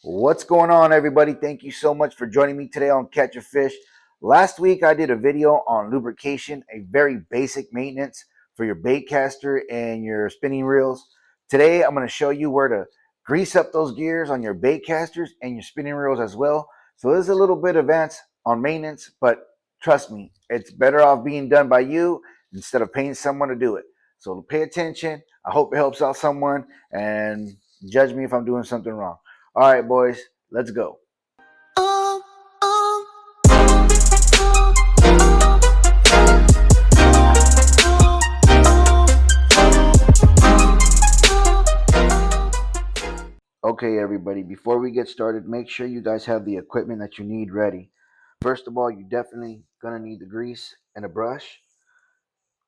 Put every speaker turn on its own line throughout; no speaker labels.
What's going on, everybody? Thank you so much for joining me today on Catch a Fish. Last week I did a video on lubrication, a very basic maintenance for your bait caster and your spinning reels. Today I'm going to show you where to grease up those gears on your bait casters and your spinning reels as well. So this is a little bit advanced on maintenance, but trust me, it's better off being done by you instead of paying someone to do it. So pay attention. I hope it helps out someone, and judge me if I'm doing something wrong. All right, boys, let's go. Okay, everybody, before we get started, make sure you guys have the equipment that you need ready. First of all, you're definitely going to need the grease and a brush.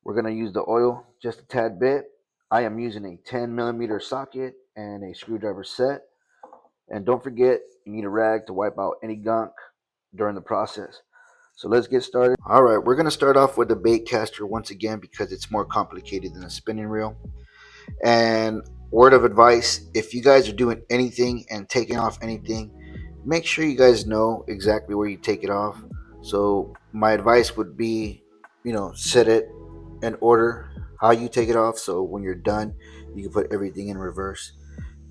We're going to use the oil just a tad bit. I am using a 10mm socket and a screwdriver set. And don't forget, you need a rag to wipe out any gunk during the process. So let's get started. All right, we're going to start off with the bait caster once again because it's more complicated than a spinning reel. And word of advice, if you guys are doing anything and taking off anything, make sure you guys know exactly where you take it off. So my advice would be, set it in order how you take it off, so when you're done you can put everything in reverse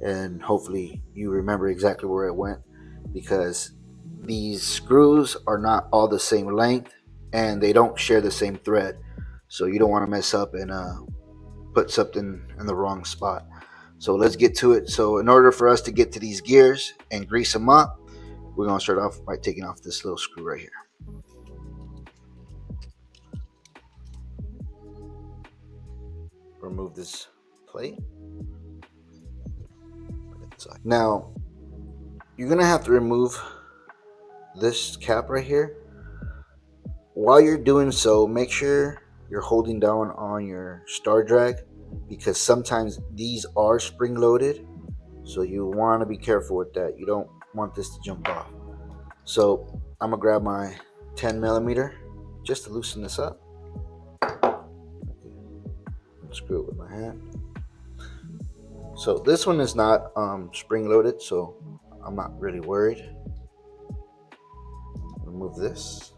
and hopefully you remember exactly where it went, because these screws are not all the same length and they don't share the same thread, so you don't want to mess up and put something in the wrong spot. So let's get to it. So in order for us to get to these gears and grease them up, we're going to start off by taking off this little screw right here. Remove this plate. Now you're going to have to remove this cap right here. While you're doing so, make sure you're holding down on your star drag, because sometimes these are spring loaded, so you want to be careful with that. You don't want this to jump off. So I'm gonna grab my 10mm just to loosen this up. Screw it with my hand. So this one is not spring loaded, so I'm not really worried. Remove this,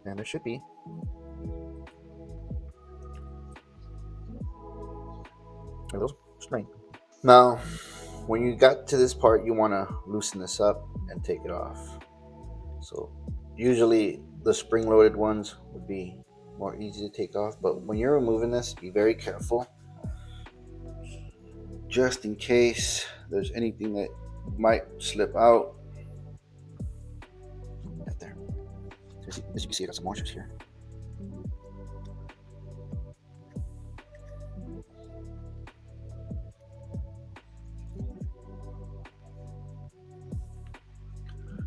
and it should be. There goes spring. Now, when you got to this part, you want to loosen this up and take it off. So usually the spring loaded ones would be more easy to take off, but when you're removing this, be very careful, just in case there's anything that might slip out. Right there. As you can see, I got some washers here.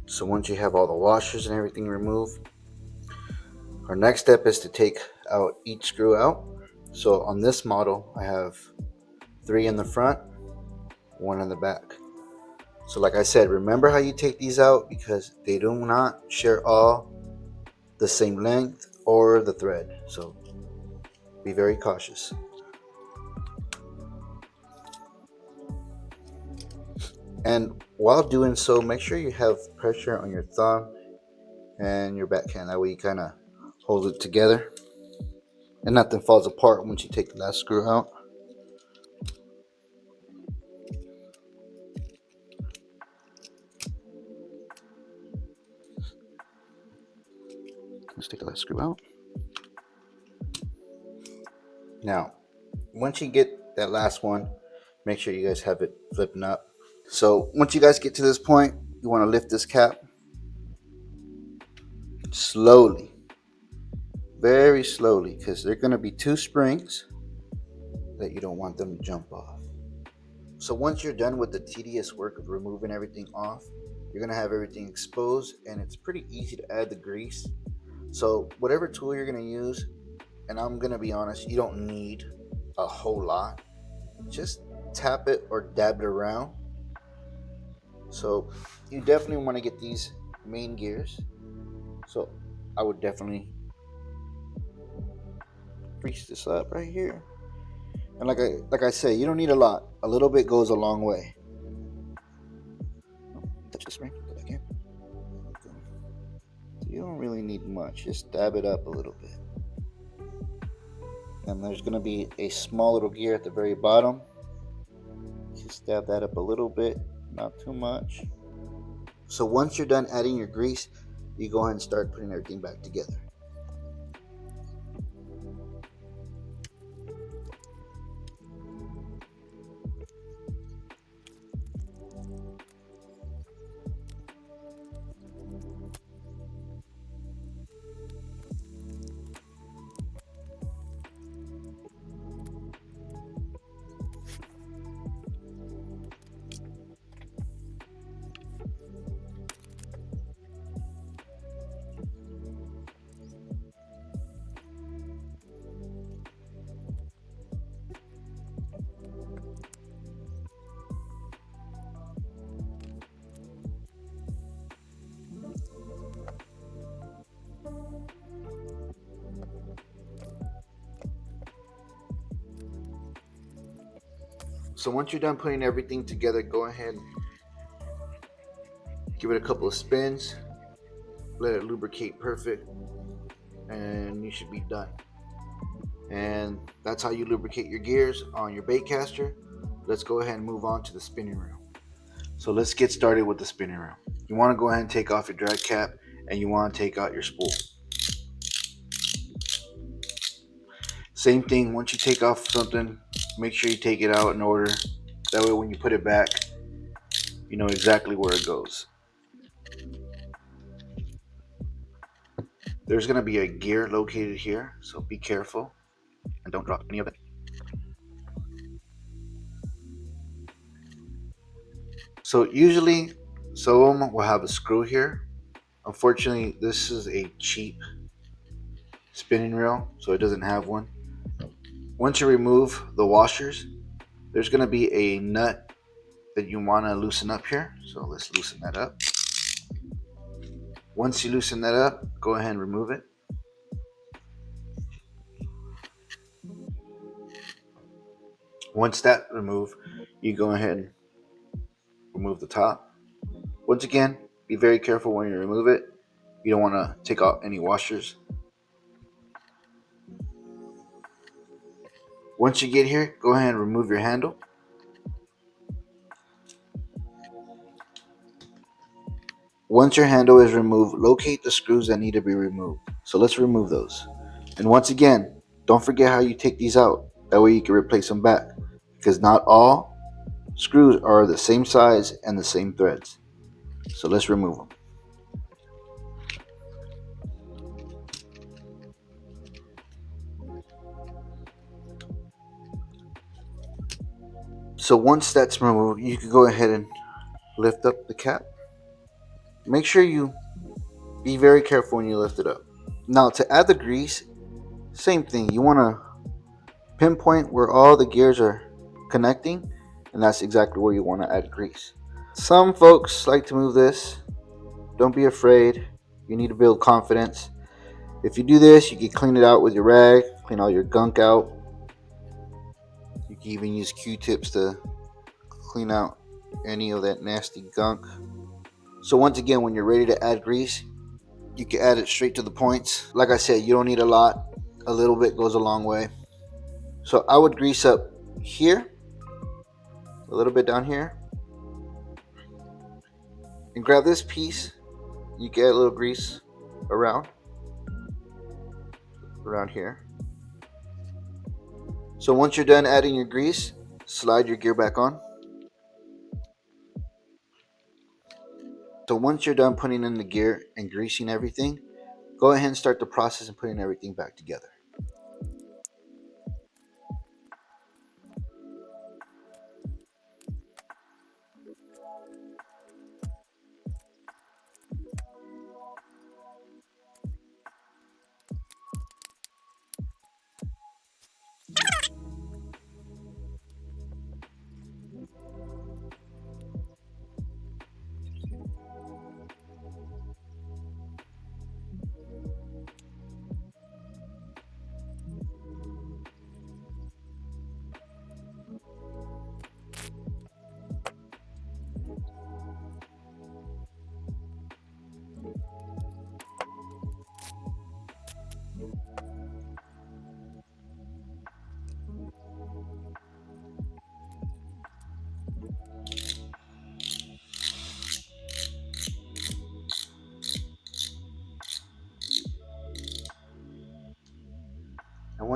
So once you have all the washers and everything removed, our next step is to take out each screw out. So on this model, I have 3 in the front, 1 in the back. So like I said, remember how you take these out, because they do not share all the same length or the thread. So be very cautious. And while doing so, make sure you have pressure on your thumb and your backhand. That way you kind of hold it together and nothing falls apart once you take the last screw out. Let's take the last screw out. Now, once you get that last one, make sure you guys have it flipping up. So once you guys get to this point, you want to lift this cap slowly, very slowly, because there are going to be 2 springs that you don't want them to jump off. So once you're done with the tedious work of removing everything off, you're going to have everything exposed, and it's pretty easy to add the grease. So whatever tool you're going to use, and I'm going to be honest, you don't need a whole lot. Just tap it or dab it around. So you definitely want to get these main gears. So I would definitely grease this up right here. And like I say, you don't need a lot. A little bit goes a long way. touch the spring, go back in. So you don't really need much, just dab it up a little bit. And there's going to be a small little gear at the very bottom. Just dab that up a little bit, not too much. So once you're done adding your grease, you go ahead and start putting everything back together. So once you're done putting everything together, go ahead, give it a couple of spins, let it lubricate perfect, and you should be done. And that's how you lubricate your gears on your baitcaster. Let's go ahead and move on to the spinning reel. So let's get started with the spinning reel. You want to go ahead and take off your drag cap, and you want to take out your spool. Same thing, once you take off something, make sure you take it out in order. That way when you put it back, you know exactly where it goes. There's going to be a gear located here, so be careful and don't drop any of it. So usually some of them will have a screw here. Unfortunately, this is a cheap spinning reel, so it doesn't have one. Once you remove the washers, there's going to be a nut that you want to loosen up here. So let's loosen that up. Once you loosen that up, go ahead and remove it. Once that's removed, you go ahead and remove the top. Once again, be very careful when you remove it. You don't want to take out any washers. Once you get here, go ahead and remove your handle. Once your handle is removed, locate the screws that need to be removed. So let's remove those. And once again, don't forget how you take these out. That way you can replace them back. Because not all screws are the same size and the same threads. So let's remove them. So once that's removed, you can go ahead and lift up the cap. Make sure you be very careful when you lift it up. Now to add the grease, same thing. You want to pinpoint where all the gears are connecting, and that's exactly where you want to add grease. Some folks like to move this. Don't be afraid. You need to build confidence. If you do this, you can clean it out with your rag, clean all your gunk out. You can even use Q-tips to clean out any of that nasty gunk. So once again, when you're ready to add grease, you can add it straight to the points. Like I said, you don't need a lot. A little bit goes a long way. So I would grease up here, a little bit down here, and grab this piece. You get a little grease around here. So once you're done adding your grease, slide your gear back on. So once you're done putting in the gear and greasing everything, go ahead and start the process of putting everything back together.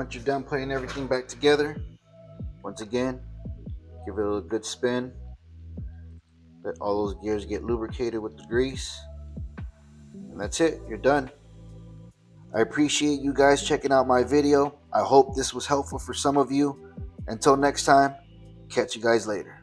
once you're done putting everything back together, once again, give it a good spin. Let all those gears get lubricated with the grease. And that's it. You're done. I appreciate you guys checking out my video. I hope this was helpful for some of you. Until next time, catch you guys later.